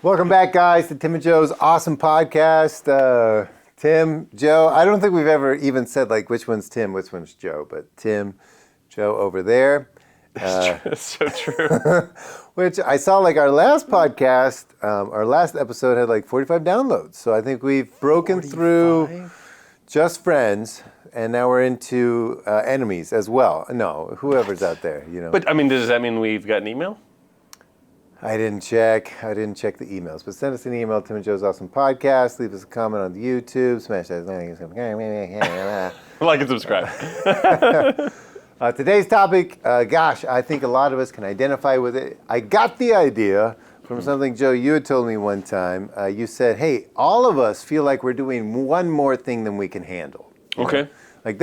Welcome back, guys, to Tim and Joe's awesome podcast. Tim, Joe, I don't think we've ever even said, like, which one's Tim, which one's Joe, but Tim, Joe over there. That's so true. Which I saw, like, our last podcast, our last episode had, like, 45 downloads. So I think we've broken 45? through just friends, and now we're into enemies as well. No, whoever's out there, you know. But, I mean, does that mean we've got an email? I didn't check the emails, but send us an email, Tim and Joe's Awesome Podcast. Leave us a comment on the YouTube. Smash that. Like and subscribe. Today's topic, I think a lot of us can identify with it. I got the idea from something, Joe, you had told me one time. You said, hey, all of us feel like we're doing one more thing than we can handle. Okay. Like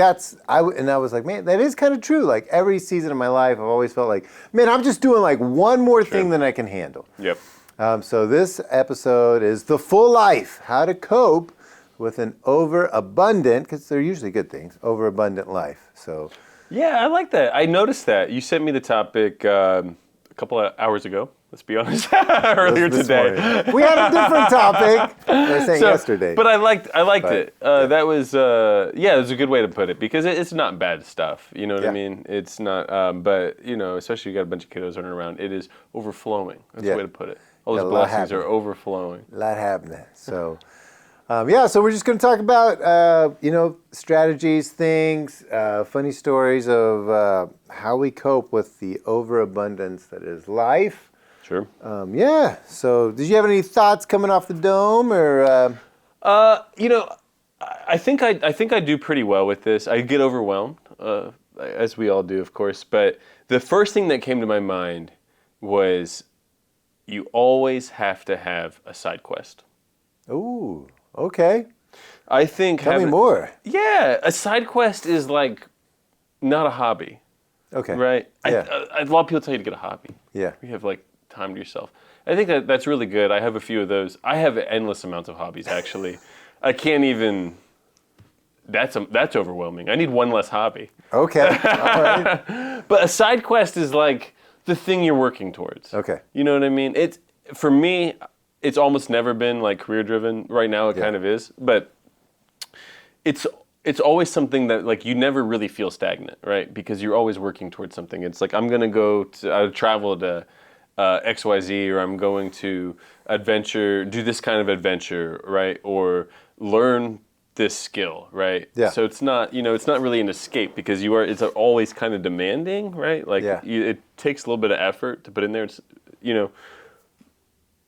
I was like, man, that is kind of true. Like every season of my life, I've always felt like, man, I'm just doing like one more thing than I can handle. Yep. So this episode is The Full Life, how to cope with an overabundant, because they're usually good things, overabundant life. So. Yeah, I like that. I noticed that. You sent me the topic a couple of hours ago. Let's be honest. Earlier this today. morning. We had a different topic. I was saying yesterday. But I liked it. That was, it was a good way to put it because it's not bad stuff. You know what I mean? It's not, but, you know, especially you got a bunch of kiddos running around, it is overflowing. That's the way to put it. All those blessings are overflowing. A lot happening. So, so we're just going to talk about, strategies, things, funny stories of how we cope with the overabundance that is life. Sure. So did you have any thoughts coming off the dome or? I think I do pretty well with this. I get overwhelmed, as we all do, of course. But the first thing that came to my mind was you always have to have a side quest. Ooh, okay. I think Tell me more. Yeah, a side quest is like not a hobby. Okay. Right? Yeah. A lot of people tell you to get a hobby. Yeah. You have like time to yourself. I think that's really good. I have a few of those. I have endless amounts of hobbies, actually. I can't even. That's overwhelming. I need one less hobby. Okay. All right. But a side quest is like the thing you're working towards. Okay. You know what I mean? For me, it's almost never been like career driven. Right now, it kind of is, but it's always something that like you never really feel stagnant, right? Because you're always working towards something. It's like I'm gonna go to travel to XYZ, or I'm going to do this kind of adventure, right? Or learn this skill, right? Yeah. So it's not really an escape because it's always kind of demanding, right? Like it takes a little bit of effort to put in there. It's,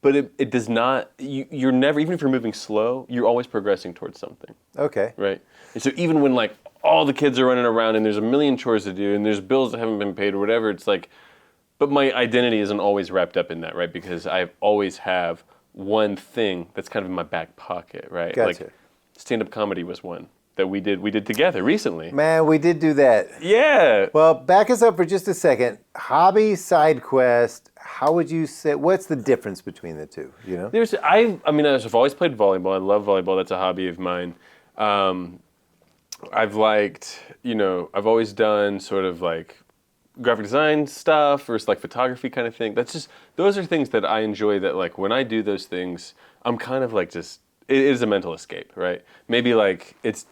but it does not, you're never, even if you're moving slow, you're always progressing towards something. Okay. Right? And so even when like all the kids are running around and there's a million chores to do and there's bills that haven't been paid or whatever, it's like, but my identity isn't always wrapped up in that, right? Because I always have one thing that's kind of in my back pocket, right? Gotcha. Like stand-up comedy was one that we did together recently. Man, we did do that. Yeah. Well, back us up for just a second. Hobby, side quest, how would you say, what's the difference between the two, you know? I've always played volleyball. I love volleyball. That's a hobby of mine. I've always done sort of like graphic design stuff or like photography kind of thing. Those are things that I enjoy that like when I do those things, I'm kind of like it is a mental escape, right? Maybe like it's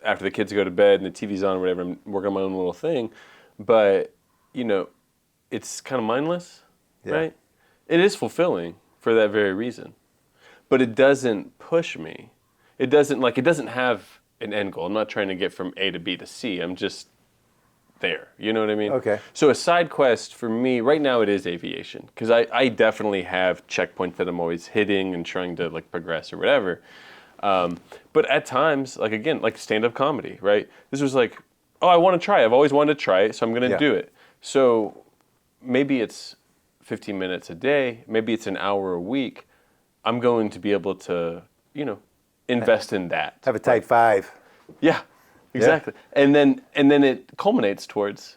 after the kids go to bed and the TV's on or whatever, I'm working on my own little thing, but it's kind of mindless, right? It is fulfilling for that very reason, but it doesn't push me. It doesn't have an end goal. I'm not trying to get from A to B to C. I'm just there. You know what I mean? Okay. So a side quest for me right now it is aviation because I definitely have checkpoints that I'm always hitting and trying to like progress or whatever. But at times, like again, like stand-up comedy, right? This was like, oh, I want to try it. I've always wanted to try it, so I'm going to do it. So maybe it's 15 minutes a day, maybe it's an hour a week. I'm going to be able to, invest in that. Have a tight five. Yeah. Exactly. Yeah. And then it culminates towards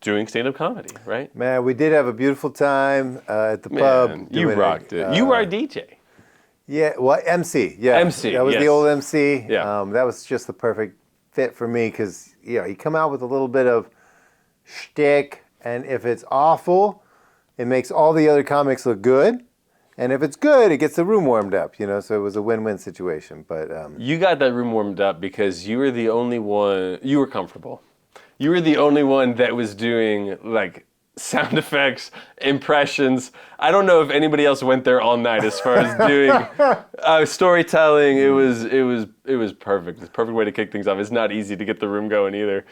doing stand-up comedy, right? Man, we did have a beautiful time at the pub. You rocked it. You were our DJ. Yeah, well, MC. Yeah. MC, That was the old MC. Yeah. That was just the perfect fit for me because, you come out with a little bit of shtick, and if it's awful, it makes all the other comics look good. And if it's good, it gets the room warmed up, you know, so it was a win-win situation. But You got that room warmed up because you were the only one, you were comfortable. You were the only one that was doing like sound effects, impressions. I don't know if anybody else went there all night as far as doing storytelling. It was perfect. It's a perfect way to kick things off. It's not easy to get the room going either.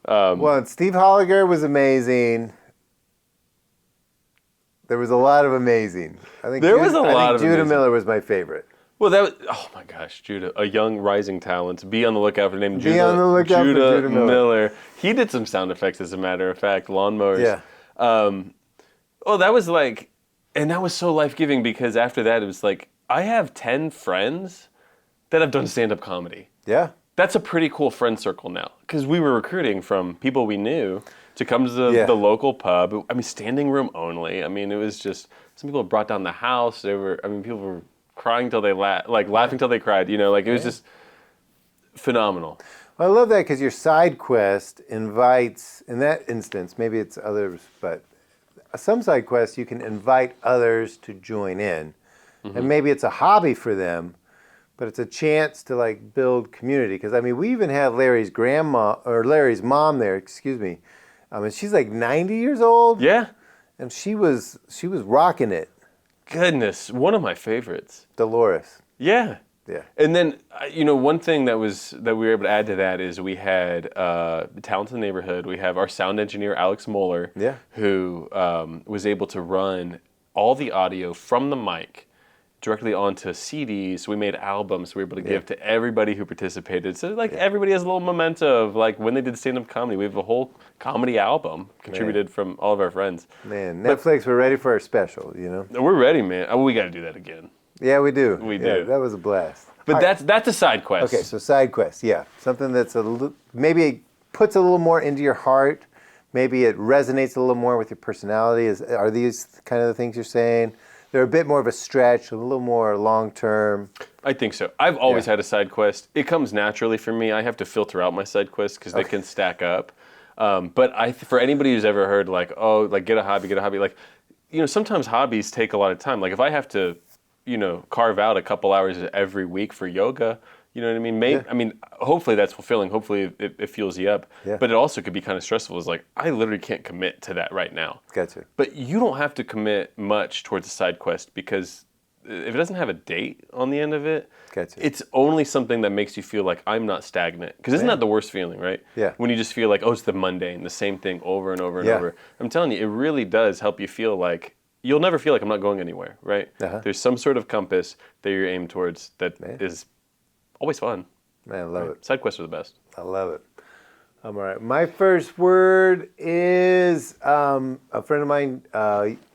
well, and Steve Holliger was amazing. There was a lot of amazing. I think Judah Miller was my favorite. Well, oh my gosh, Judah, a young rising talent. Be on the lookout for the name Be on the lookout for Judah Miller. He did some sound effects, as a matter of fact, lawnmowers. Yeah. Oh, that was like, and that was so life-giving because after that, it was like, I have 10 friends that have done stand-up comedy. Yeah. That's a pretty cool friend circle now because we were recruiting from people we knew to come to the local pub. I mean, standing room only. I mean, it was just, some people brought down the house. People were crying till they laughing till they cried. You know, like it was just phenomenal. Well, I love that because your side quest invites, in that instance, maybe it's others, but some side quests you can invite others to join in. Mm-hmm. And maybe it's a hobby for them, but it's a chance to like build community. Because I mean, we even had Larry's mom there, excuse me. And she's like 90 years old. Yeah. And she was rocking it. Goodness, one of my favorites. Dolores. Yeah. Yeah. And then, one thing that we were able to add to that is we had Talent in the Neighborhood. We have our sound engineer, Alex Moeller, who was able to run all the audio from the mic directly onto CDs. We made albums we were able to give to everybody who participated. So everybody has a little memento of like when they did stand-up comedy. We have a whole comedy album contributed from all of our friends. Man, Netflix, we're ready for our special, you know? We're ready, man. Oh, we got to do that again. Yeah, we do. We do. That was a blast. But that's a side quest. Okay, so side quest, something that's maybe it puts a little more into your heart. Maybe it resonates a little more with your personality. Are these kind of the things you're saying? They're a bit more of a stretch, a little more long-term. I think so. I've always had a side quest. It comes naturally for me. I have to filter out my side quests because they can stack up. But for anybody who's ever heard get a hobby, like, sometimes hobbies take a lot of time. Like if I have to, carve out a couple hours every week for yoga, you know what I mean? I mean, hopefully that's fulfilling. Hopefully it fuels you up. Yeah. But it also could be kind of stressful. It's like, I literally can't commit to that right now. Gotcha. But you don't have to commit much towards a side quest because if it doesn't have a date on the end of it, it's only something that makes you feel like I'm not stagnant. Because isn't that the worst feeling, right? Yeah. When you just feel like, it's the mundane, the same thing over and over and over. I'm telling you, it really does help you feel like, you'll never feel like I'm not going anywhere, right? Uh-huh. There's some sort of compass that you're aimed towards that is always fun. Man, I love it. Side quests are the best. I love it. All right. My first word is, a friend of mine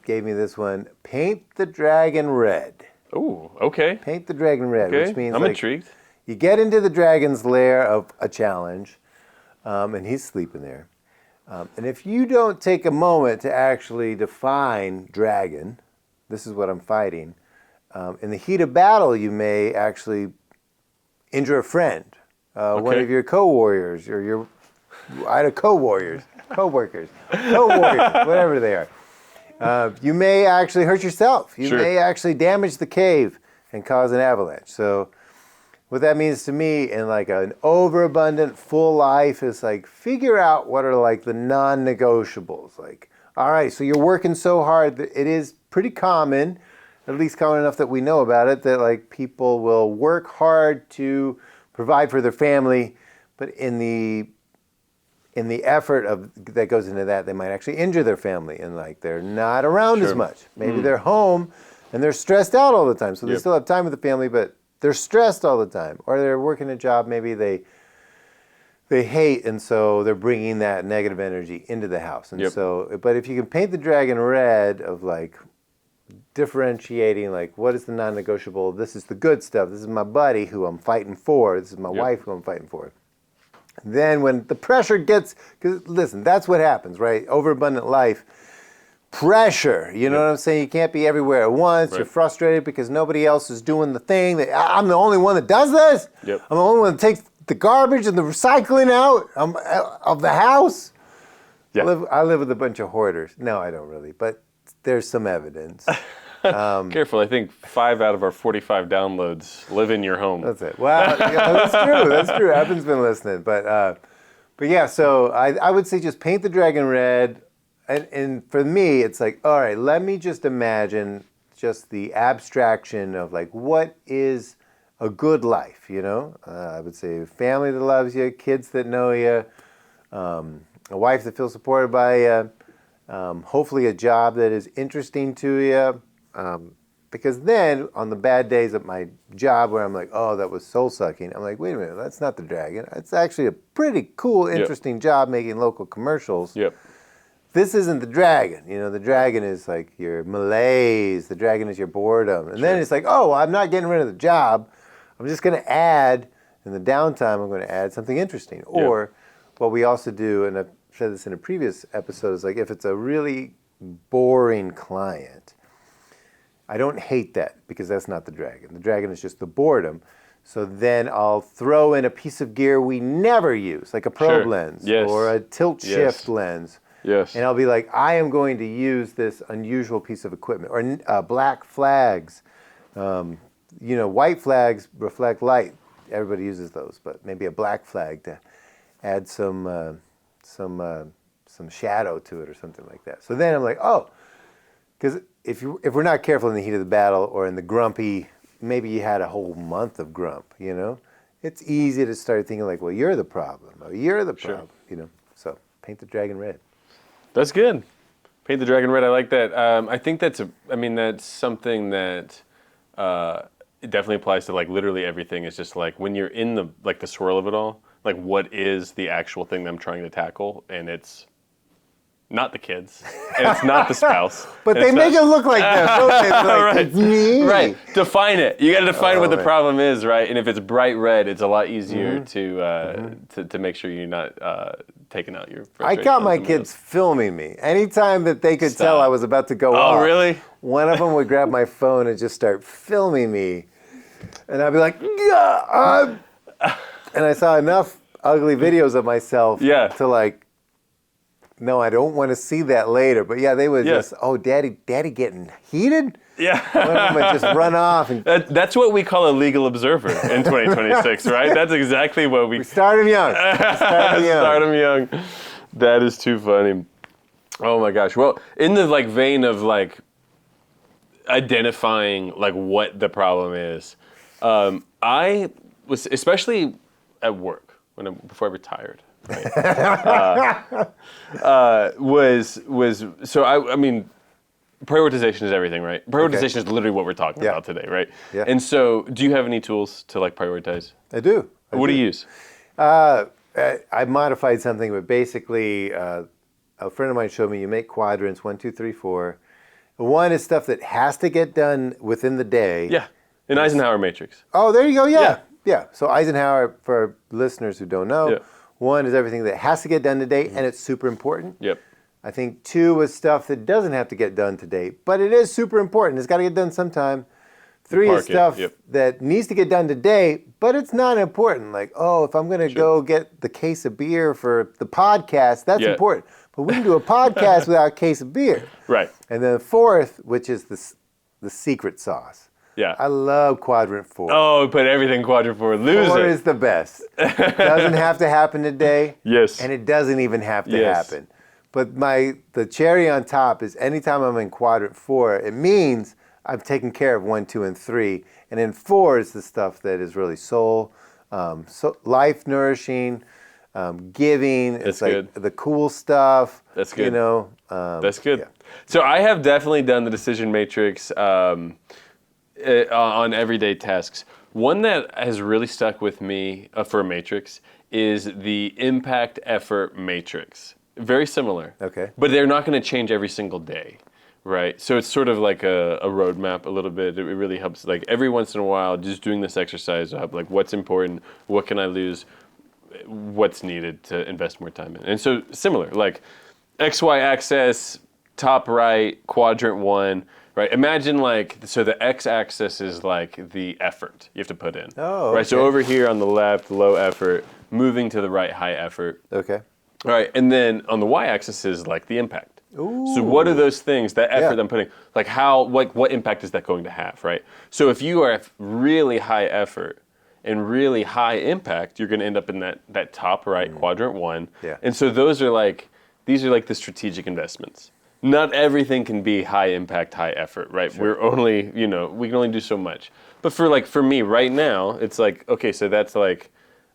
gave me this one, paint the dragon red. Ooh, okay. Paint the dragon red, which means I'm intrigued. You get into the dragon's lair of a challenge, and he's sleeping there. And if you don't take a moment to actually define dragon, this is what I'm fighting, in the heat of battle, you may actually injure a friend, one of your co-warriors, or co-workers, whatever they are. You may actually hurt yourself. You may actually damage the cave and cause an avalanche. So what that means to me in like an overabundant, full life is like figure out what are like the non-negotiables. Like, all right, so you're working so hard that it is pretty common, at least common enough that we know about it, that like people will work hard to provide for their family, but in the effort that goes into that, they might actually injure their family and like they're not around as much. Maybe they're home and they're stressed out all the time, so they still have time with the family, but they're stressed all the time, or they're working a job maybe they hate, and so they're bringing that negative energy into the house. And so, but if you can paint the dragon red of like differentiating, like what is the non-negotiable? This is the good stuff. This is my buddy who I'm fighting for. This is my wife who I'm fighting for. Then when the pressure gets, because listen, that's what happens, right? Overabundant life. Pressure, you know what I'm saying? You can't be everywhere at once. Right. You're frustrated because nobody else is doing the thing. I'm the only one that does this. I'm the only one that takes the garbage and the recycling out of the house. I live with a bunch of hoarders. No, I don't really, but there's some evidence. Careful, I think 5 out of our 45 downloads live in your home. That's it. Well, yeah, that's true. That's true. Evan's been listening, but yeah. So I would say just paint the dragon red, and for me, it's like, all right, let me just imagine just the abstraction of like what is a good life. I would say a family that loves you, kids that know you, a wife that feels supported by you. Hopefully a job that is interesting to you, because then on the bad days at my job where I'm like, oh, that was soul sucking, I'm like, wait a minute, that's not the dragon. It's actually a pretty cool, interesting job making local commercials. Yep. This isn't the dragon. The dragon is like your malaise. The dragon is your boredom. And then it's like, oh, well, I'm not getting rid of the job. I'm just going to add, in the downtime, I'm going to add something interesting. Or what we also do, and I've said this in a previous episode, is like if it's a really boring client, I don't hate that because that's not the dragon. The dragon is just the boredom. So then I'll throw in a piece of gear we never use, like a probe lens or a tilt shift lens. Yes. And I'll be like, I am going to use this unusual piece of equipment. Or black flags. White flags reflect light. Everybody uses those, but maybe a black flag to add some shadow to it or something like that. So then I'm like, oh, because if we're not careful in the heat of the battle or in the grumpy, maybe you had a whole month of grump, it's easy to start thinking like, well, you're the problem, or you're the problem, So paint the dragon red. That's good. Paint the dragon red. I like that. I think that's something that it definitely applies to like literally everything. It's just like when you're in the swirl of it all, like what is the actual thing that I'm trying to tackle, and it's not the kids, and it's not the spouse. But they make it look like that, don't they? Like, right. It's me. Right. Define it. You got to define what the problem is, right? And if it's bright red, it's a lot easier to make sure you're not taking out your frustration. I got my kids filming me. Anytime that they could tell I was about to go off. Oh, really? One of them would grab my phone and just start filming me. And I'd be like, yeah. And I saw enough ugly videos of myself to like, no, I don't want to see that later. But yeah, they would just, oh, daddy getting heated? Yeah. One of them would just run off. And that's what we call a legal observer in 2026, right? That's exactly what we start them young. Start them young. That is too funny. Oh my gosh. Well, in the like vein of like identifying like what the problem is, I was, especially at work before I retired, right? I mean, prioritization is everything, right? Prioritization is literally what we're talking about today, right? Yeah. And so, do you have any tools to like prioritize? I do. What do you use? I modified something, but basically, a friend of mine showed me you make quadrants 1, 2, 3, 4. One is stuff that has to get done within the day. Yeah, an Eisenhower matrix. Oh, there you go. Yeah. So Eisenhower, for listeners who don't know, 1 is everything that has to get done today, and it's super important. Yep. I think 2 is stuff that doesn't have to get done today, but it is super important. It's got to get done sometime. 3 is stuff that needs to get done today, but it's not important. Like, oh, if I'm going to go get the case of beer for the podcast, that's important. But we can do a podcast without a case of beer. Right. And then 4th, which is the secret sauce. Yeah. I love quadrant 4. Oh, put everything quadrant 4. Lose 4 it. is the best. It doesn't have to happen today. Yes. And it doesn't even have to happen. But the cherry on top is anytime I'm in quadrant 4, it means I've taken care of 1, 2, and 3. And then 4 is the stuff that is really soul, life nourishing, giving. That's it's like good. the cool stuff. That's good. That's good. Yeah. So I have definitely done the decision matrix on everyday tasks. One that has really stuck with me for a matrix is the impact effort matrix. Very similar. Okay. But they're not going to change every single day, right? So it's sort of like a roadmap a little bit. It really helps, like every once in a while, just doing this exercise of like what's important, what can I lose, what's needed to invest more time in. And so similar, like XY axis, top right, quadrant 1, right? Imagine like, so the X axis is like the effort you have to put in. Oh, okay. Right, so over here on the left, low effort, moving to the right, high effort. Okay. All right, and then on the y-axis is like the impact. Ooh. So what are those things, that effort Yeah. I'm putting, like what impact is that going to have, right? So if you are really high effort and really high impact, you're going to end up in that top right quadrant 1. Yeah. And so these are like the strategic investments. Not everything can be high impact, high effort, right? Sure. We're only, we can only do so much. But for me right now, it's like, okay, so that's like,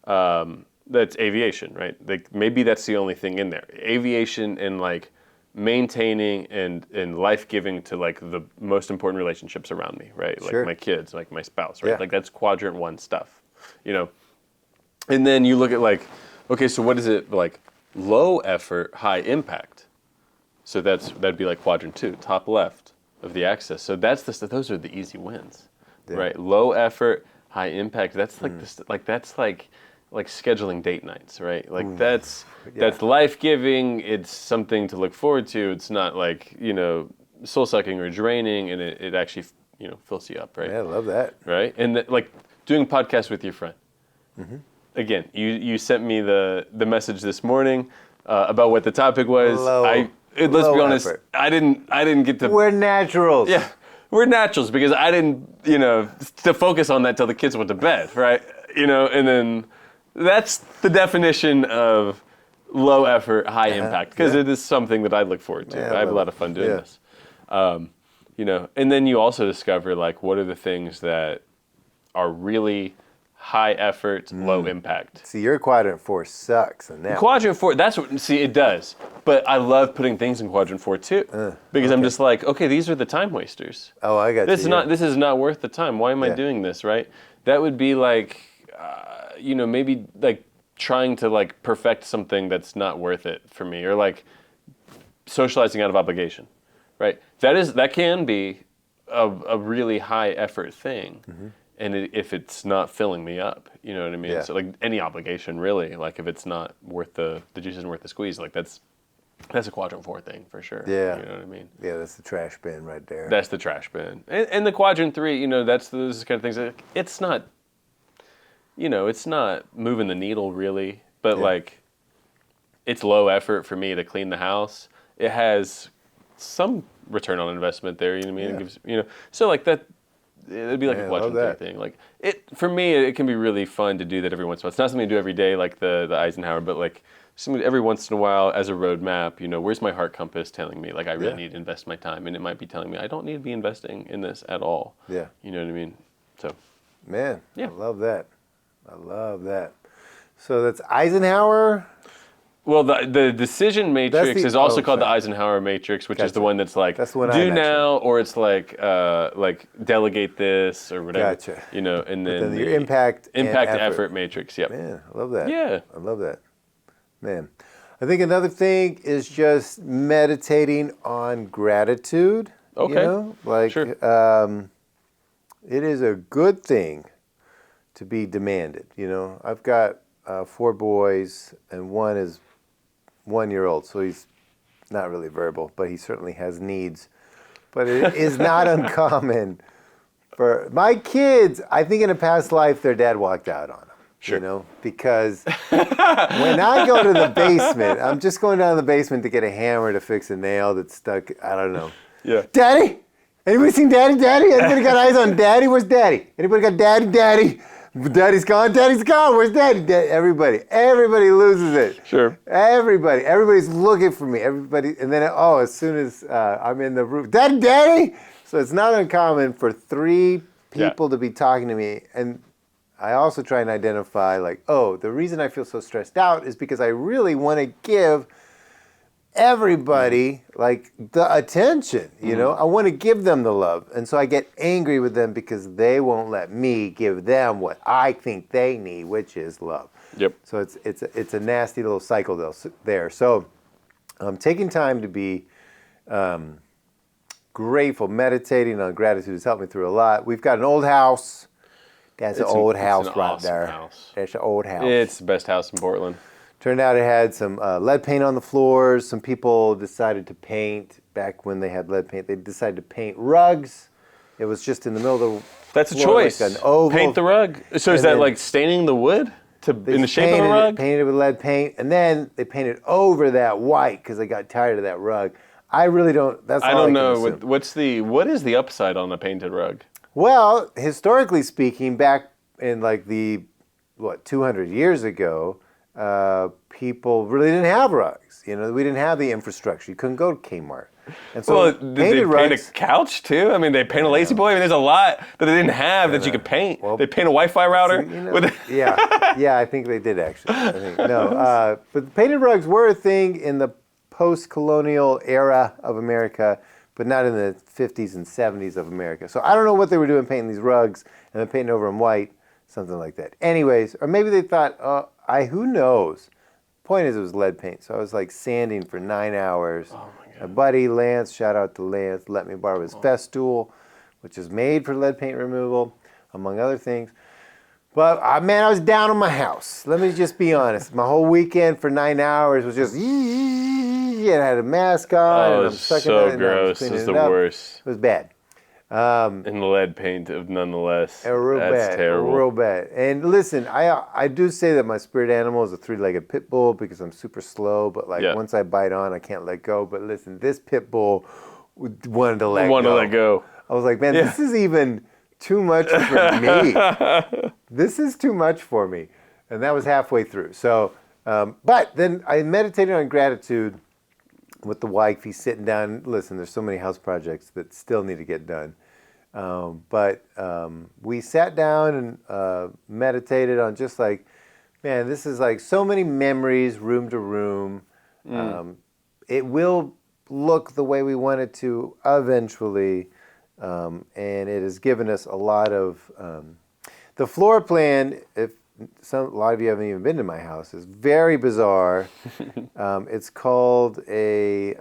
that's aviation, right? Like maybe that's the only thing in there. Aviation and like maintaining and life giving to like the most important relationships around me, right? Like Sure. my kids, like my spouse, right? Yeah. Like that's quadrant 1 stuff, And then you look at like, okay, so what is it like? Low effort, high impact. So that'd be like quadrant 2, top left of the axis. So those are the easy wins, right? Low effort, high impact. That's like that's like scheduling date nights, right? Like that's life giving. It's something to look forward to. It's not like soul sucking or draining, and it actually fills you up, right? Yeah, I love that. Right, and like doing podcasts with your friend. Again, you sent me the message this morning about what the topic was. Let's be honest, effort. I didn't get to. We're naturals. Yeah, we're naturals because I didn't to focus on that till the kids went to bed, right? And then that's the definition of low effort, high impact because it is something that I look forward to. Yeah, I have a lot of fun doing Yeah. this. And then you also discover like what are the things that are really high effort, low impact. See, your quadrant 4 sucks. And now. Quadrant 4, it does. But I love putting things in quadrant 4 too. Because I'm just like, okay, these are the time wasters. Oh, I got This you. this is not worth the time. Why am I doing this, right? That would be like, maybe like trying to like perfect something that's not worth it for me, or like socializing out of obligation, right? That can be a really high effort thing. And if it's not filling me up, you know what I mean? Yeah. So like any obligation really, like if it's not worth the juice isn't worth the squeeze, like that's a quadrant 4 thing for sure. Yeah. You know what I mean? Yeah, that's the trash bin right there. That's the trash bin. And the quadrant 3, that's those kind of things that it's not, it's not moving the needle really, but like it's low effort for me to clean the house. It has some return on investment there, you know what I mean? Yeah. It gives, so like that, it'd be like Man, a I love quadrant 3 thing. Like for me, it can be really fun to do that every once in a while. It's not something to do every day like the Eisenhower, but like every once in a while as a roadmap, where's my heart compass telling me like I really need to invest my time, and it might be telling me I don't need to be investing in this at all. Yeah. You know what I mean? So. Man, Yeah. I love that. I love that. So that's Eisenhower. Well, the decision matrix is also called the sorry. Eisenhower matrix, which is the Gotcha. one that's like That's the one I do mentioned. now, or it's like delegate this or whatever. Gotcha. And then Then your impact and effort matrix. Yep. Man, I love that. Yeah. I love that. Man. I think another thing is just meditating on gratitude. Okay. Like Sure. it is a good thing to be demanded. I've got 4 boys, and one is 1-year-old, so he's not really verbal, but he certainly has needs. But it is not uncommon for my kids. I think in a past life, their dad walked out on them. Sure. Because when I go to the basement, I'm just going down to the basement to get a hammer to fix a nail that's stuck. I don't know. Yeah. Daddy? Anybody seen Daddy? Daddy? Anybody got eyes on Daddy? Where's Daddy? Anybody got Daddy? Daddy? Daddy's gone. Daddy's gone. Where's Daddy? Everybody loses it. Sure. Everybody's looking for me. Everybody, and then as soon as I'm in the room, Daddy. So it's not uncommon for 3 people to be talking to me, and I also try and identify like, the reason I feel so stressed out is because I really want to give everybody like the attention, I want to give them the love, and so I get angry with them because they won't let me give them what I think they need, which is love. Yep. So it's a nasty little cycle there. So taking time to be grateful, meditating on gratitude has helped me through a lot. We've got an old house. That's an old house an right awesome there. House. That's an old house. It's the best house in Portland. Turned out it had some lead paint on the floors. Some people decided to paint back when they had lead paint. They decided to paint rugs. It was just in the middle of the That's a floor, choice. Like an oval. Paint the rug. So is And that then- like staining the wood in the shape of a painted rug? Painted it with lead paint, and then they painted over that white because they got tired of that rug. I really don't. That's I all don't can know assume. what is the upside on a painted rug? Well, historically speaking, back in like the 200 years ago, people really didn't have rugs. You know, we didn't have the infrastructure. You couldn't go to Kmart, and so Well, did they painted paint a rugs. couch too? I mean, they paint a lazy boy. I mean, there's a lot that they didn't have that you could paint. Well, they paint a Wi-Fi router. You know, with yeah, I think they did actually. I think no, but painted rugs were a thing in the post-colonial era of America, but not in the 50s and 70s of America. So I don't know what they were doing painting these rugs and then painting over them white, something like that. Anyways, or maybe they thought, who knows? Point is, it was lead paint. So I was like sanding for 9 hours. Oh my God. My buddy Lance, shout out to Lance, let me borrow his Festool, which is made for lead paint removal, among other things. But man, I was down on my house. Let me just be honest. My whole weekend for 9 hours was just, and I had a mask on. Oh, and I'm it's sucking so it, and I was gross. cleaning It's the it up. worst. It was bad. And the lead paint, nonetheless. Real That's bad. terrible. Real bad. And listen, I do say that my spirit animal is a 3-legged pit bull because I'm super slow. But like once I bite on, I can't let go. But listen, this pit bull wanted to let go. I was like, man, this is even too much for me. This is too much for me. And that was halfway through. So, but then I meditated on gratitude with the wife. He's sitting down. Listen, there's so many house projects that still need to get done. But we sat down and meditated on just like, man, this is like so many memories, room to room. It will look the way we want it to eventually. And it has given us a lot of the floor plan. If a lot of you haven't even been to my house, is very bizarre. It's called a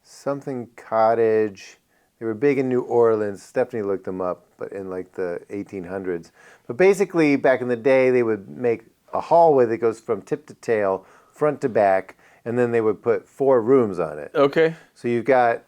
something cottage. They were big in New Orleans. Stephanie looked them up, but in like the 1800s. But basically, back in the day, they would make a hallway that goes from tip to tail, front to back, and then they would put 4 rooms on it. Okay. So you've got,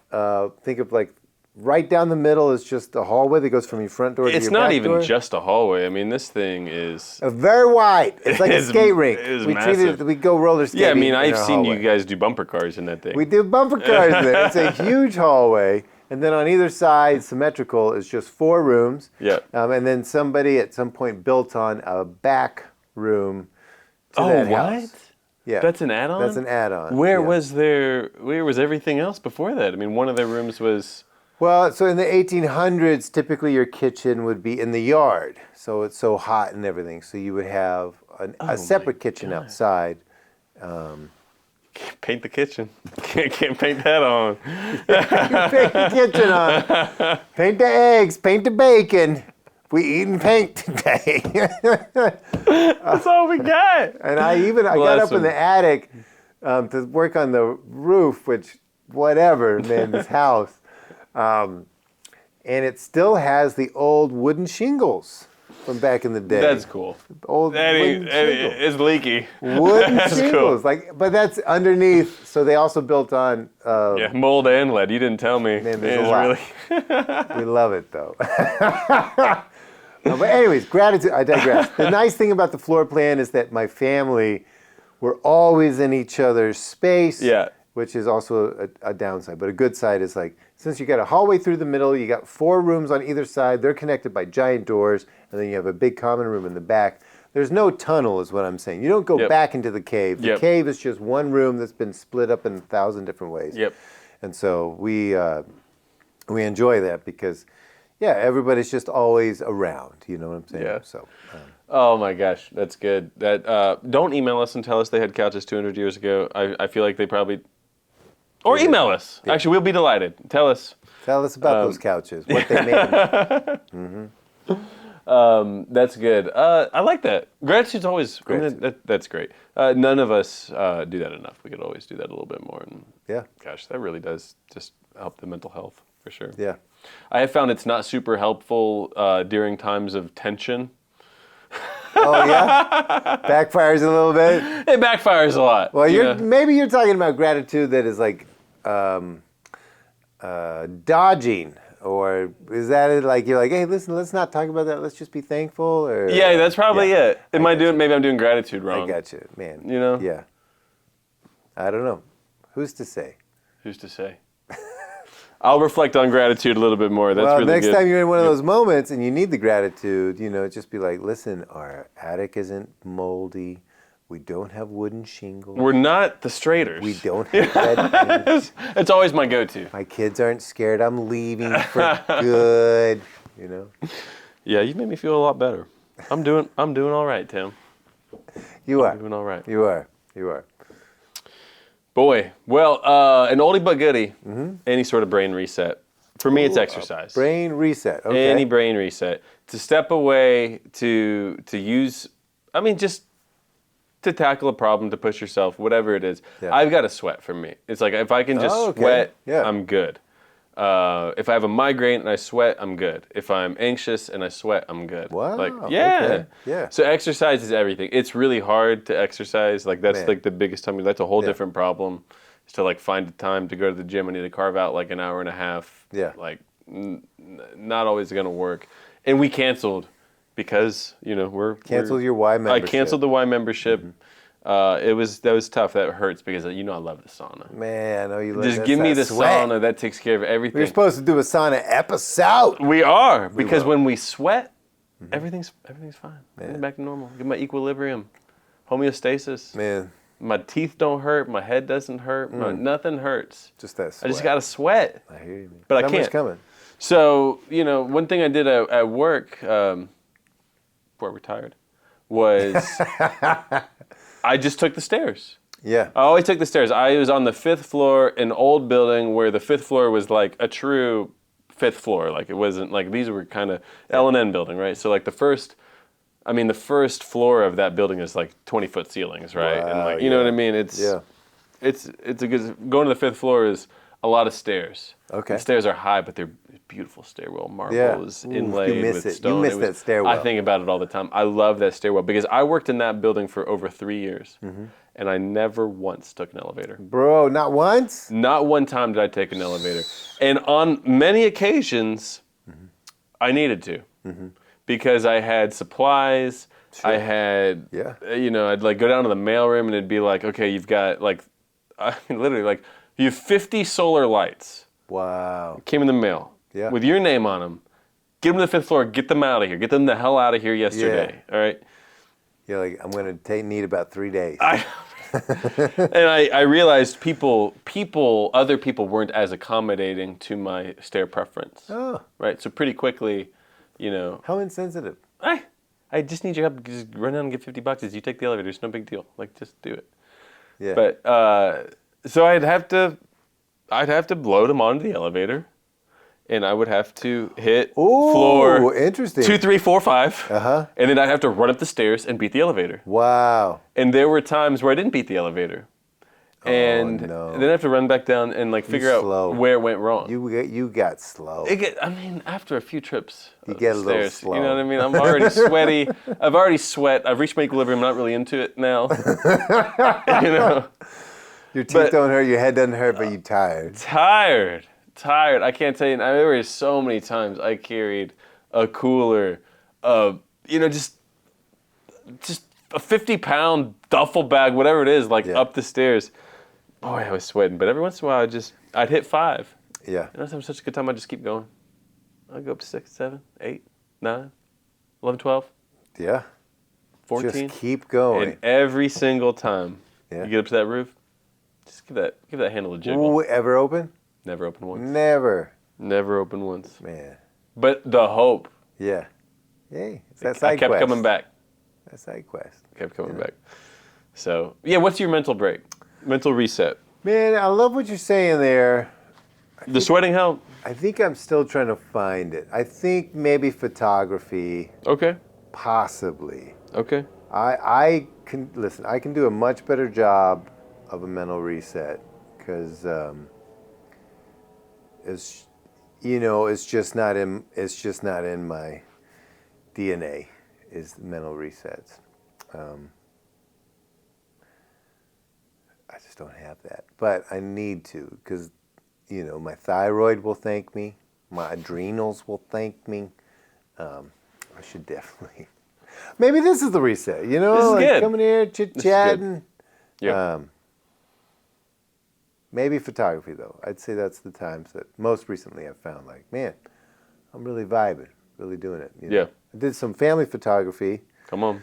think of like right down the middle is just a hallway that goes from your front door to your back door. It's not even just a hallway. I mean, this thing is very wide. It's like a skate rink. We massive. We go roller skating. Yeah, I mean, I've seen hallway. you guys do bumper cars in that thing. We do bumper cars in there. It's a huge hallway. And then on either side, symmetrical, is just 4 rooms. Yeah. And then somebody at some point built on a back room to that house. Yeah. That's an add-on? That's an add-on. Where was everything else before that? I mean, one of their rooms was... Well, so in the 1800s, typically your kitchen would be in the yard. So it's so hot and everything. So you would have a separate kitchen outside. Can't paint the kitchen. Can't paint that on. Paint the kitchen on. Paint the eggs. Paint the bacon. We eat and paint today. That's all we got. And I got up in the attic to work on the roof, which whatever, man, this house. And it still has the old wooden shingles from back in the day. That's cool. Old wooden shingles. It's leaky. Wooden That's shingles, cool. but that's underneath. So they also built on. Mold and lead. You didn't tell me. Man, there's a lot. We love it though. But anyways, gratitude. I digress. The nice thing about the floor plan is that my family, we're always in each other's space. Yeah. Which is also a downside. But a good side is like, since you got a hallway through the middle, you got 4 rooms on either side. They're connected by giant doors, and then you have a big common room in the back. There's no tunnel, is what I'm saying. You don't go back into the cave. The cave is just one room that's been split up in 1,000 different ways. Yep. And so we enjoy that because, everybody's just always around. You know what I'm saying? Yeah. So. Oh my gosh, that's good. That don't email us and tell us they had couches 200 years ago. I feel like they probably. Or email us. Yeah. Actually, we'll be delighted. Tell us. Tell us about those couches, what they made. That's good. I like that. Gratitude's always. Gratitude. I mean, that's great. None of us do that enough. We could always do that a little bit more. And gosh, that really does just help the mental health for sure. Yeah. I have found it's not super helpful during times of tension. Oh yeah, backfires a little bit. It backfires a lot. Well, maybe you're talking about gratitude that is like dodging, or is that it? Like you're like, hey, listen, let's not talk about that. Let's just be thankful. Or yeah, that's probably it. Maybe I'm doing gratitude wrong. I got you, man. You know? Yeah. I don't know. Who's to say? Who's to say? I'll reflect on gratitude a little bit more. That's really next good. time you're in one of those moments and you need the gratitude, just be like, listen, our attic isn't moldy. We don't have wooden shingles. We're not the Straters. We don't have red paint. It's always my go-to. My kids aren't scared I'm leaving for good, Yeah, you made me feel a lot better. I'm doing all right, Tim. You are. I'm doing all right. You are. Boy, well, an oldie but goodie, any sort of brain reset. For me, it's exercise. Brain reset. Okay. Any brain reset. To step away, to use, just to tackle a problem, to push yourself, whatever it is. Yeah. I've got to sweat for me. It's like if I can just sweat, I'm good. If I have a migraine and I sweat, I'm good. If I'm anxious and I sweat, I'm good. Wow. Yeah. Yeah. So exercise is everything. It's really hard to exercise. Like that's like the biggest time. That's a whole different problem. Is to like find the time to go to the gym. I need to carve out like an hour and a half. Yeah. Like not always going to work. And we canceled because Cancel your Y membership. I canceled the Y membership. That was tough. That hurts because I love the sauna. Man, I know you love Just give me the sauna. That takes care of everything. We're supposed to do a sauna episode. We are because when we sweat, everything's fine. Getting back to normal. Get my equilibrium, homeostasis. Man, my teeth don't hurt. My head doesn't hurt. Nothing hurts. Just that sweat. I just gotta sweat. I hear you, man. But I can't. Coming. So one thing I did at work before I retired was I just took the stairs. Yeah. I always took the stairs. I was on the 5th floor, an old building where the 5th floor was like a true 5th floor. Like it wasn't like these were kind of L&N building, right? So like the first floor of that building is like 20-foot ceilings, right? Wow, and like you know what I mean? It's a good going to the 5th floor is a lot of stairs. Okay. The stairs are high, but they're beautiful stairwell. Marble is inlaid with stone. You miss that stairwell. I think about it all the time. I love that stairwell because I worked in that building for over 3 years, and I never once took an elevator. Bro, not once? Not one time did I take an elevator. And on many occasions, I needed to because I had supplies. Sure. I had, I'd like go down to the mailroom and it'd be like, okay, you've got literally like, you have 50 solar lights. Wow. Came in the mail. Yeah. With your name on them. Get them to the 5th floor. Get them out of here. Get them the hell out of here yesterday. Yeah. All right? You're like, I'm going to need about 3 days. And I realized other people weren't as accommodating to my stair preference. Oh. Right? So pretty quickly, How insensitive. I just need your help. Just run down and get $50. You take the elevator. It's no big deal. Like, just do it. Yeah. But, so I'd have to load them onto the elevator. And I would have to hit floor interesting. 2, 3, 4, 5. Uh-huh. And then I'd have to run up the stairs and beat the elevator. Wow. And there were times where I didn't beat the elevator. And then I have to run back down and figure out where it went wrong. You got slow. After a few trips, you get a little slow. You know what I mean? I'm already sweaty. I've already sweat. I've reached my equilibrium. I'm not really into it now. Your teeth don't hurt. Your head doesn't hurt, but you're tired. Tired. I can't tell you. There were so many times I carried a cooler, just a 50-pound duffel bag, whatever it is, up the stairs. Boy, I was sweating. But every once in a while, I'd hit 5. Yeah. And I was having such a good time, I'd just keep going. I'd go up to 6, 7, 8, 9, 11, 12. Yeah. 14. Just keep going. And every single time you get up to that roof, just give that handle a jiggle. Ooh, ever open? Never opened once. Never opened once. Man. But the hope. Yeah. Hey, it's that side quest. I kept coming back. That side quest. Kept coming back. So, what's your mental break? Mental reset? Man, I love what you're saying there. The sweating help? I think I'm still trying to find it. I think maybe photography. Okay. Possibly. Okay. I can do a much better job of a mental reset because it's just not in my DNA is mental resets. I just don't have that, but I need to because my thyroid will thank me, my adrenals will thank me. I should definitely. Maybe this is the reset. This is good. Coming here chit chatting. Yeah. Maybe photography, though. I'd say that's the times that most recently I've found, like, man, I'm really vibing, really doing it. You know? Yeah. I did some family photography. Come on.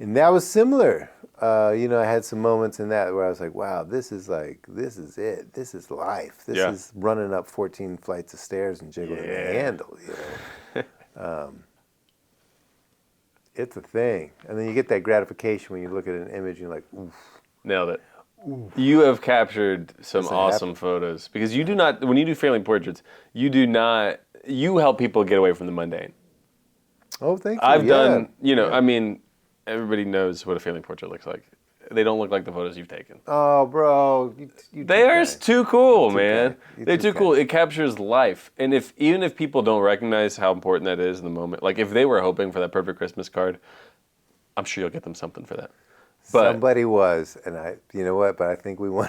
And that was similar. You know, I had some moments in that where I was like, wow, this is it. This is life. This is running up 14 flights of stairs and jiggling the handle, you know. It's a thing. And then you get that gratification when you look at an image and you're like, oof. Nailed it. Oof. You have captured some awesome photos. Because you do not, when you do family portraits, you help people get away from the mundane. Oh, thank you. I've done, I mean, everybody knows what a family portrait looks like. They don't look like the photos you've taken. Oh, bro. They are too cool, man. They're too cool. It captures life. And even if people don't recognize how important that is in the moment, like if they were hoping for that perfect Christmas card, I'm sure you'll get them something for that. But somebody was, and you know what? But I think we won.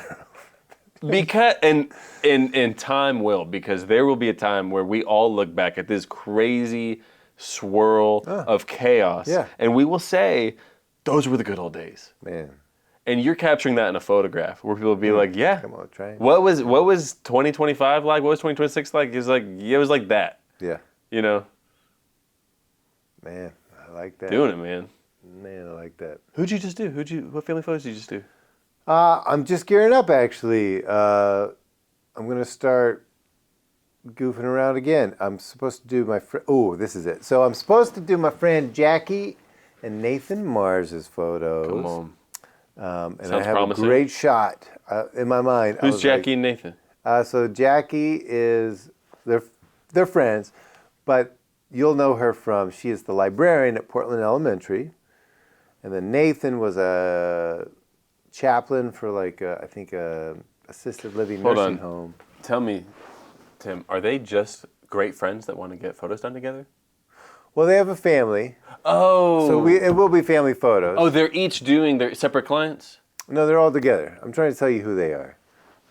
Because and time will, because there will be a time where we all look back at this crazy swirl of chaos, and we will say, those were the good old days. Man. And you're capturing that in a photograph where people will be like, yeah. Come on, try it. What was 2025 like? What was 2026 like? It was like that. Yeah. You know? Man, I like that. Doing it, man. Man, I like that. Who'd you just do? What family photos did you just do? I'm just gearing up, actually. I'm going to start goofing around again. I'm supposed to do this is it. So I'm supposed to do my friend Jackie and Nathan Mars's photos. Come on. And Sounds I have promising. a great shot in my mind. Who's Jackie and Nathan? So Jackie they're friends, but you'll know her from, she is the librarian at Portland Elementary. And then Nathan was a chaplain for I think assisted living nursing home. Tell me, Tim, are they just great friends that want to get photos done together? Well, they have a family. Oh. So it will be family photos. Oh, they're each doing their separate clients? No, they're all together. I'm trying to tell you who they are.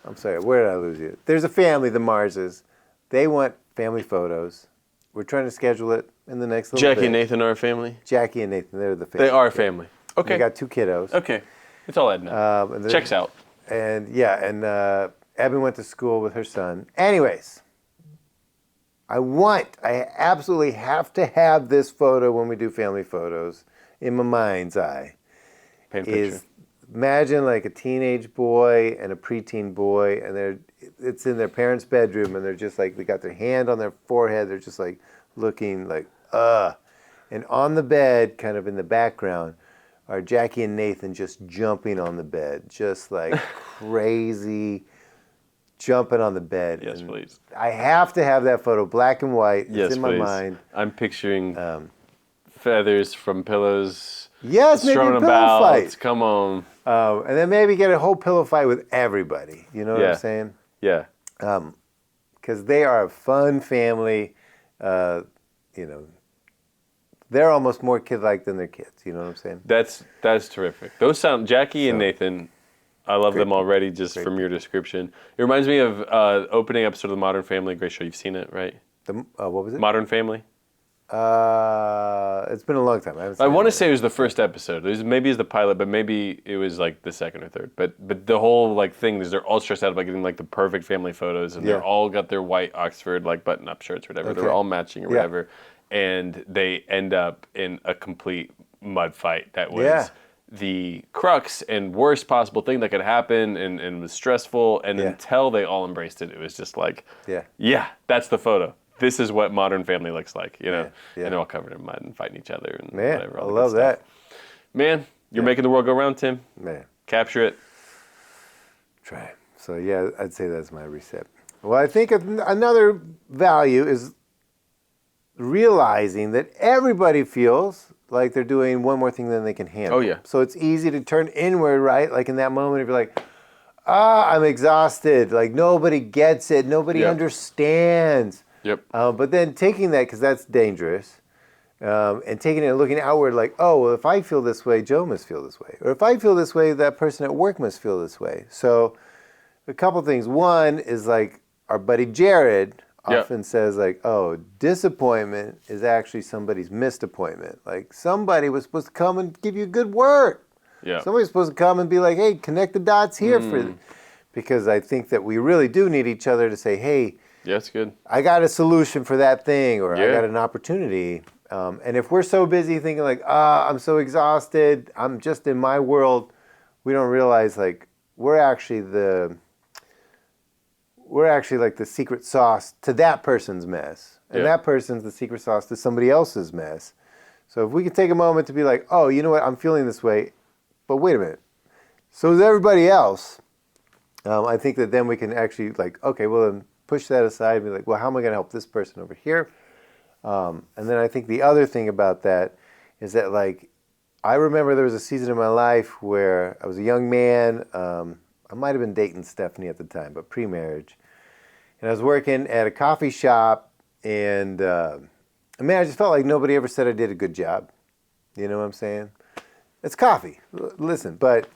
I'm sorry, where did I lose you? There's a family, the Marses. They want family photos. We're trying to schedule it in the next little bit. Jackie and Nathan are a family? Jackie and Nathan, they're the family. They are a family. Okay. They got 2 kiddos. Okay. It's all adding up. Checks out. And Abby went to school with her son. Anyways, I absolutely have to have this photo when we do family photos in my mind's eye. Paint a picture. Imagine like a teenage boy and a preteen boy, and it's in their parents' bedroom, and they're just like, they got their hand on their forehead, they're just like looking like, And on the bed, kind of in the background, are Jackie and Nathan just jumping on the bed, just like crazy, jumping on the bed. Yes, please. I have to have that photo, black and white. Yes, it's in my mind. I'm picturing feathers from pillows. Yes, maybe a strewn pillow about. fight. Come on. And then maybe get a whole pillow fight with everybody. You know what I'm saying? Yeah. Because they are a fun family. They're almost more kid-like than their kids. You know what I'm saying? That's terrific. Those sound, Jackie and Nathan, I love them already just from your description. It reminds me of opening episode of The Modern Family. Great show. You've seen it, right? What was it? Modern Family. It's been a long time. I want to say it was the first episode. Maybe it's the pilot, but maybe it was like the second or third. But the whole thing is they're all stressed out about getting the perfect family photos, and they're all got their white Oxford button-up shirts or whatever. Okay. They're all matching or whatever, and they end up in a complete mud fight that was the crux and worst possible thing that could happen, and was stressful. And until they all embraced it, it was just that's the photo. This is what Modern Family looks like, and they're all covered in mud and fighting each other and whatever. I love that. Man, you're making the world go round, Tim. Man. Capture it. Try. So I'd say that's my reset. Well, I think another value is realizing that everybody feels like they're doing one more thing than they can handle. Oh, yeah. So it's easy to turn inward, right? Like in that moment, if you're like, I'm exhausted. Like nobody gets it. Nobody understands. Yep. But then taking that, because that's dangerous, and taking it and looking outward like, if I feel this way, Joe must feel this way. Or if I feel this way, that person at work must feel this way. So a couple things. One is our buddy Jared often says disappointment is actually somebody's missed appointment. Like somebody was supposed to come and give you good word. Yeah. Somebody's supposed to come and be like, hey, connect the dots here because I think that we really do need each other to say, hey, Yeah, that's good. I got a solution for that thing, or I Yeah. got an opportunity. And if we're so busy thinking like, I'm so exhausted, I'm just in my world, we don't realize like we're actually like the secret sauce to that person's mess. And Yeah. that person's the secret sauce to somebody else's mess. So if we could take a moment to be like, oh, you know what, I'm feeling this way, but wait a minute. So is everybody else. I think that then we can actually like, okay, well then push that aside and be like, well, how am I going to help this person over here? And then I think the other thing about that is that like, I remember there was a season in my life where I was a young man. I might have been dating Stephanie at the time, but pre-marriage. And I was working at a coffee shop, and man, I just felt like nobody ever said I did a good job. You know what I'm saying? It's coffee. Listen, but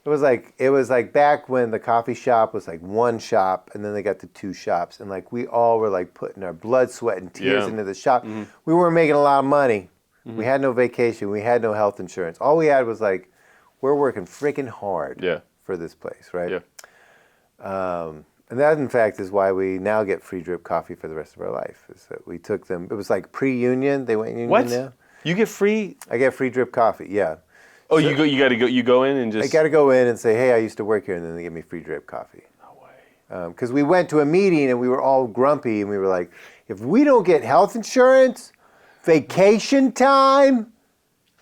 it was like back when the coffee shop was like one shop, and then they got to two shops, and like we all were like putting our blood, sweat, and tears into the shop. Mm-hmm. We weren't making a lot of money. Mm-hmm. We had no vacation. We had no health insurance. All we had was like, we're working freaking hard for this place, right? Yeah. And that, in fact, is why we now get free drip coffee for the rest of our life. Is that we took them? It was like pre-union. They went union What? now. You get free? I get free drip coffee. Yeah. Oh, so, you go in and just. I got to go in and say, hey, I used to work here, and then they give me free drip coffee. No way. Because we went to a meeting and we were all grumpy, and we were like, if we don't get health insurance, vacation time,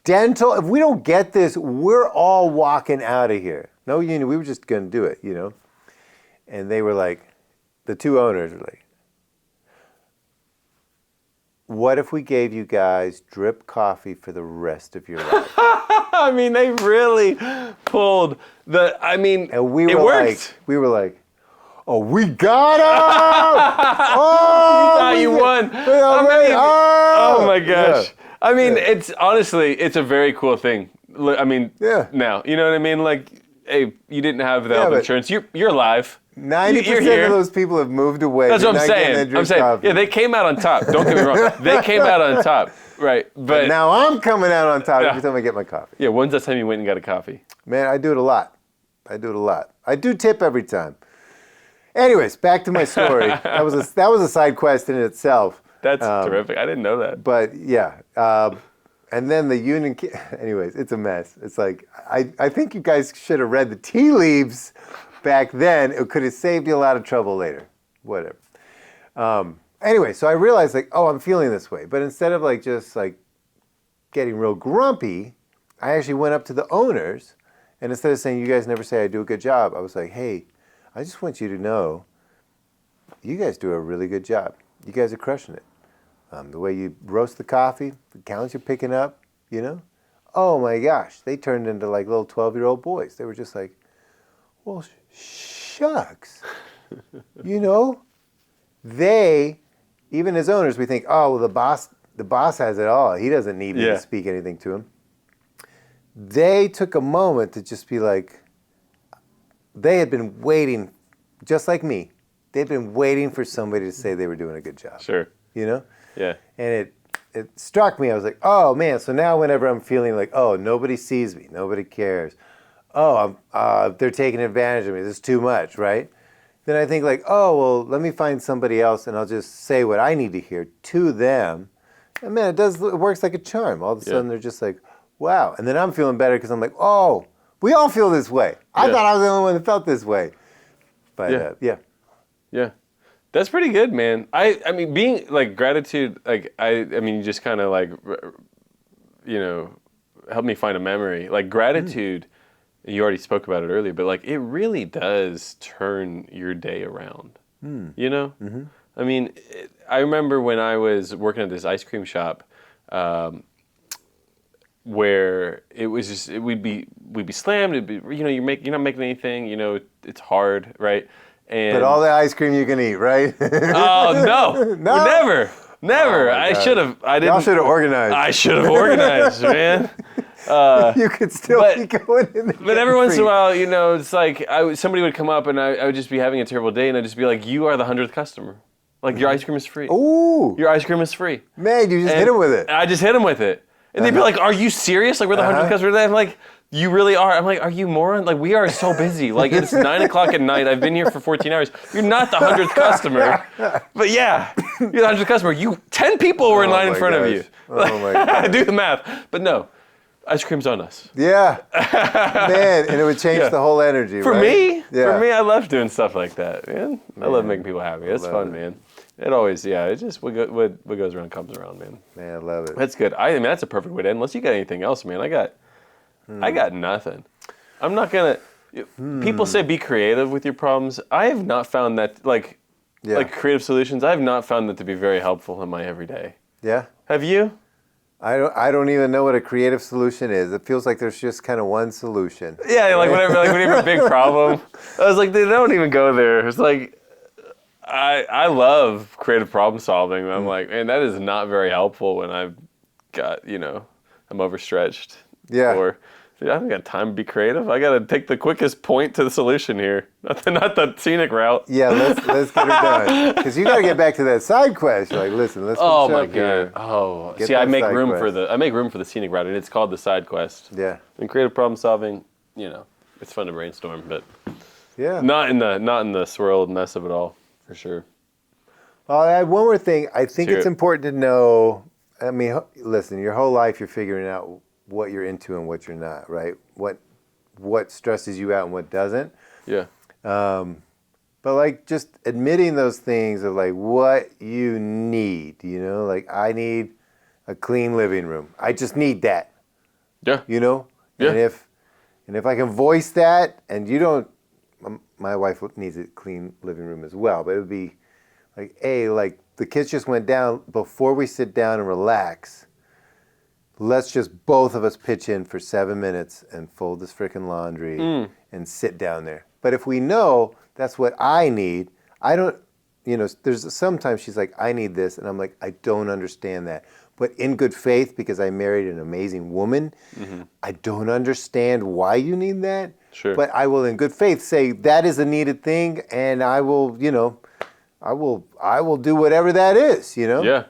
dental, if we don't get this, we're all walking out of here. No union. We were just going to do it, you know. And they were like, the two owners were like, what if we gave you guys drip coffee for the rest of your life? I mean, they really pulled and we it were worked. We were like, oh, we got him! Oh, you won. Oh my gosh. Yeah. I mean, it's honestly, it's a very cool thing. I mean, now, you know what I mean? Like, hey, you didn't have the health insurance. You're alive. 90% of those people have moved away. That's what I'm saying. Yeah, they came out on top. Don't get me wrong. They came out on top, right? But now I'm coming out on top every time I get my coffee. Yeah, when's that time you went and got a coffee? Man, I do it a lot. I do tip every time. Anyways, back to my story. that was a side quest in itself. That's terrific. I didn't know that. But yeah, and then the union. Anyways, it's a mess. It's like I think you guys should have read the tea leaves back then. It could have saved you a lot of trouble later. Whatever. Anyway, so I realized like, oh, I'm feeling this way. But instead of like just like getting real grumpy, I actually went up to the owners, and instead of saying, you guys never say I do a good job, I was like, hey, I just want you to know, you guys do a really good job. You guys are crushing it. The way you roast the coffee, the counts you're picking up, you know? Oh my gosh, they turned into like little 12-year-old boys. They were just like, well, shucks. You know? They, even as owners, we think, oh, well, the boss has it all. He doesn't need me to speak anything to him. They took a moment to just be like, they had been waiting, just like me. They'd been waiting for somebody to say they were doing a good job. Sure. You know? Yeah. And it struck me. I was like, oh, man. So now whenever I'm feeling like, oh, nobody sees me, nobody cares. Oh, they're taking advantage of me. This is too much, right? Then I think like, oh, well, let me find somebody else and I'll just say what I need to hear to them. And man, it works like a charm. All of a sudden they're just like, wow. And then I'm feeling better because I'm like, oh, we all feel this way. I thought I was the only one that felt this way. But yeah. That's pretty good, man. I mean, being like gratitude, like I mean, you just kind of like, you know, helped me find a memory. Like gratitude, you already spoke about it earlier, but like it really does turn your day around. You know? Mm-hmm. I mean, I remember when I was working at this ice cream shop, where it was just we'd be slammed. It'd be, you know, you're not making anything. You know, it's hard, right? And but all the ice cream you can eat, right? Oh no, never. Oh, I should have. I didn't. Y'all should have organized. I should have organized, man. You could still be going in there. But every once in a while, you know, it's like somebody would come up and I would just be having a terrible day, and I'd just be like, "You are the 100th customer. Like your ice cream is free. Ooh, your ice cream is free." Man, you just hit him with it. I just hit him with it. And they'd be like, "Are you serious? Like we're the 100th customer today?" I'm like, You really are. I'm like, are you moron? Like, we are so busy. Like, it's 9:00 at night. I've been here for 14 hours. You're not the 100th customer. But yeah, you're the 100th customer. 10 people were in line in front of you. Oh my gosh. Do the math. But no, ice cream's on us. Yeah. Man, and it would change the whole energy, For right? me, Yeah. for me, I love doing stuff like that, man. I love making people happy. It's fun, man. It always, it just, what goes around comes around, man. Man, I love it. That's good. I mean, that's a perfect way to end. Unless you got anything else, man. I got nothing. I'm not gonna. People say be creative with your problems. I have not found that like creative solutions. I have not found that to be very helpful in my everyday. Yeah. Have you? I don't even know what a creative solution is. It feels like there's just kind of one solution. Yeah, like whenever like when you have a big problem, I was like, they don't even go there. It's like I love creative problem solving. I'm like, man, that is not very helpful when I've got I'm overstretched. Yeah. Or I haven't got time to be creative. I got to take the quickest point to the solution here, not the scenic route. Yeah, let's get her done. Because you got to get back to that side quest. You're like, listen, let's. Oh my god. Here. Oh, Get see, I that make side room quest. for the scenic route, and it's called the side quest. Yeah. And creative problem solving, it's fun to brainstorm, but Yeah. not in the swirled mess of it all, for sure. Well, I have one more thing. I think Let's hear it's it. important to know. I mean, listen, your whole life you're figuring out what you're into and what you're not, right? What stresses you out and what doesn't. Yeah. But like just admitting those things of like what you need, like I need a clean living room. I just need that, Yeah. Yeah. And if I can voice that, and you don't, my wife needs a clean living room as well, but it would be like, like the kids just went down, before we sit down and relax, let's just both of us pitch in for 7 minutes and fold this freaking laundry and sit down there. But if we know that's what I need, I don't, there's sometimes she's like, I need this. And I'm like, I don't understand that. But in good faith, because I married an amazing woman, I don't understand why you need that. Sure. But I will in good faith say that is a needed thing. And I will, I will do whatever that is, Yeah.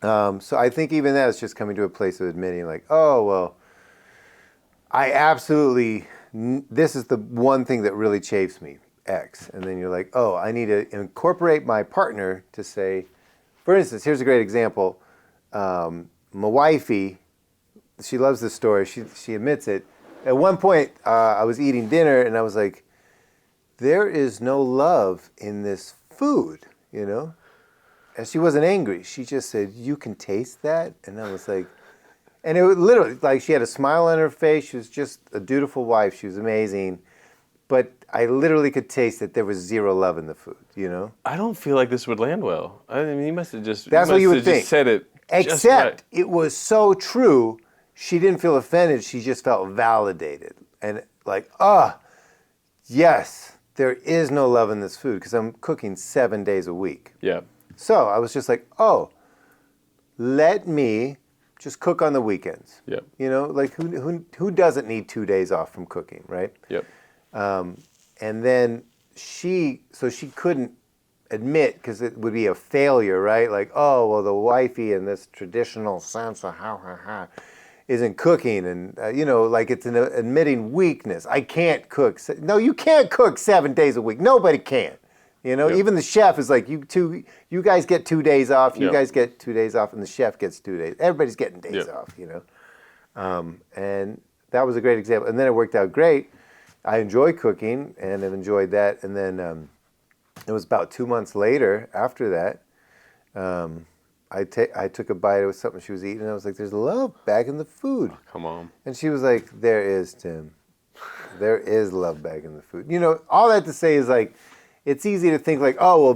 So I think even that is just coming to a place of admitting like, oh, well, I absolutely, this is the one thing that really chafes me, X. And then you're like, oh, I need to incorporate my partner to say, for instance, here's a great example. My wifey, she loves this story. She admits it. At one point, I was eating dinner and I was like, there is no love in this food, And she wasn't angry. She just said, you can taste that? And I was like, and it was literally, like she had a smile on her face. She was just a dutiful wife. She was amazing. But I literally could taste that there was zero love in the food, I don't feel like this would land well. I mean, you must have just. That's what you would think. Just said it. just Except right. it was so true. She didn't feel offended. She just felt validated. And like, yes, there is no love in this food because I'm cooking 7 days a week. Yeah. So I was just like, let me just cook on the weekends. Yep. Like who doesn't need 2 days off from cooking, right? Yep. And then she couldn't admit because it would be a failure, right? Like, oh, well, the wifey in this traditional sense of isn't cooking, and like it's an admitting weakness. I can't cook. No, you can't cook 7 days a week. Nobody can. Even the chef is like, you guys get 2 days off. You guys get 2 days off, and the chef gets 2 days. Everybody's getting days off. And that was a great example. And then it worked out great. I enjoy cooking, and I've enjoyed that. And then it was about 2 months later after that. I took a bite of something she was eating, and I was like, there's love back in the food. Oh, come on. And she was like, there is, Tim. There is love back in the food. All that to say is like, it's easy to think like, oh, well,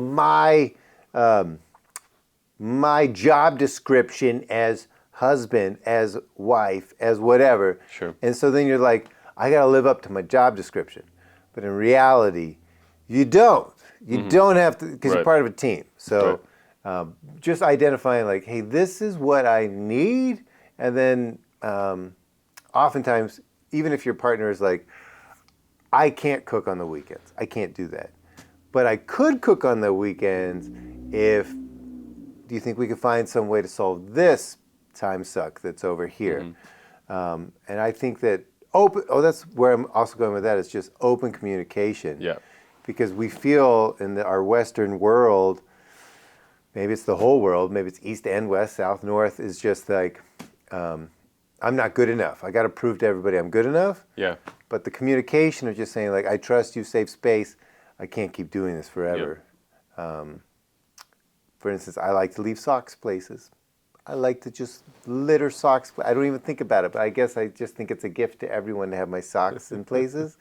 my job description as husband, as wife, as whatever. Sure. And so then you're like, I got to live up to my job description. But in reality, you don't. You don't have to, because you're part of a team. So just identifying like, hey, this is what I need. And then oftentimes, even if your partner is like, I can't cook on the weekends. I can't do that. But I could cook on the weekends do you think we could find some way to solve this time suck that's over here? And I think that open. Oh, that's where I'm also going with that. It's just open communication. Yeah. Because we feel in our Western world, maybe it's the whole world, maybe it's East and West, South, North, is just like, I'm not good enough. I got to prove to everybody I'm good enough. Yeah. But the communication of just saying, like, I trust you, save space. I can't keep doing this forever. Yep. For instance, I like to leave socks places. I like to just litter socks. I don't even think about it, but I guess I just think it's a gift to everyone to have my socks in places.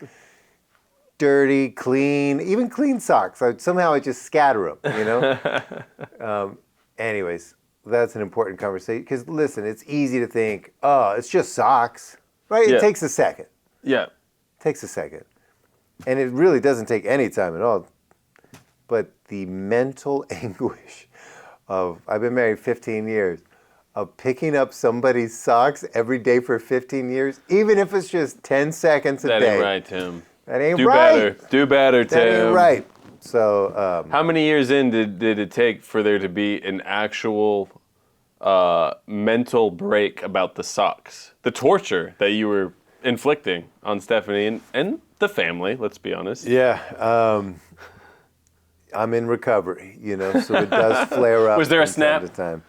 Dirty, clean, even clean socks. Somehow I just scatter them, you know? Anyways, that's an important conversation. Because listen, it's easy to think, oh, it's just socks, right? Yeah. It takes a second. Yeah. It takes a second. And it really doesn't take any time at all. But the mental anguish of, I've been married 15 years, of picking up somebody's socks every day for 15 years, even if it's just 10 seconds a day. That ain't right, Tim. That ain't Do right. better. Do better, Tim. That ain't right. So, how many years in did it take for there to be an actual mental break about the socks? The torture that you were inflicting on Stephanie and the family, let's be honest. yeah, I'm in recovery, you know, so it does flare up. Was there a from snap? Time to time.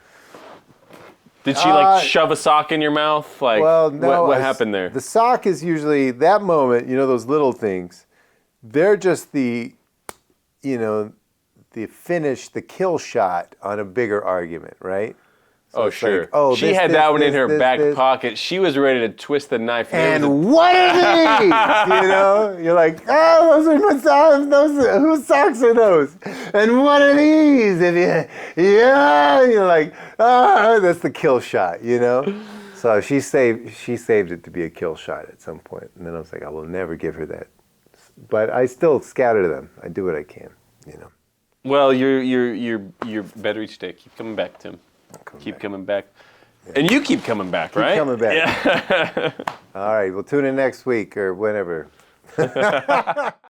Did she like shove a sock in your mouth? Like, well, no, what happened there? The sock is usually that moment, you know, those little things. They're just the, you know, the finish, the kill shot on a bigger argument, right? So Oh, it's sure. like, oh, she this, had this, that one in this, her this, back this. pocket. She was ready to twist the knife. And what are these? You know, you're like, oh, those are my socks. Whose socks are those? And what are these? And you're like, oh, that's the kill shot. You know. So she saved it to be a kill shot at some point, and then I was like, I will never give her that. But I still scatter them. I do what I can. You know. Well, you're better each day. Keep coming back, Tim. Keep coming back. Yeah. And you keep coming back, right? Keep coming back. Yeah. All right, we'll tune in next week or whenever.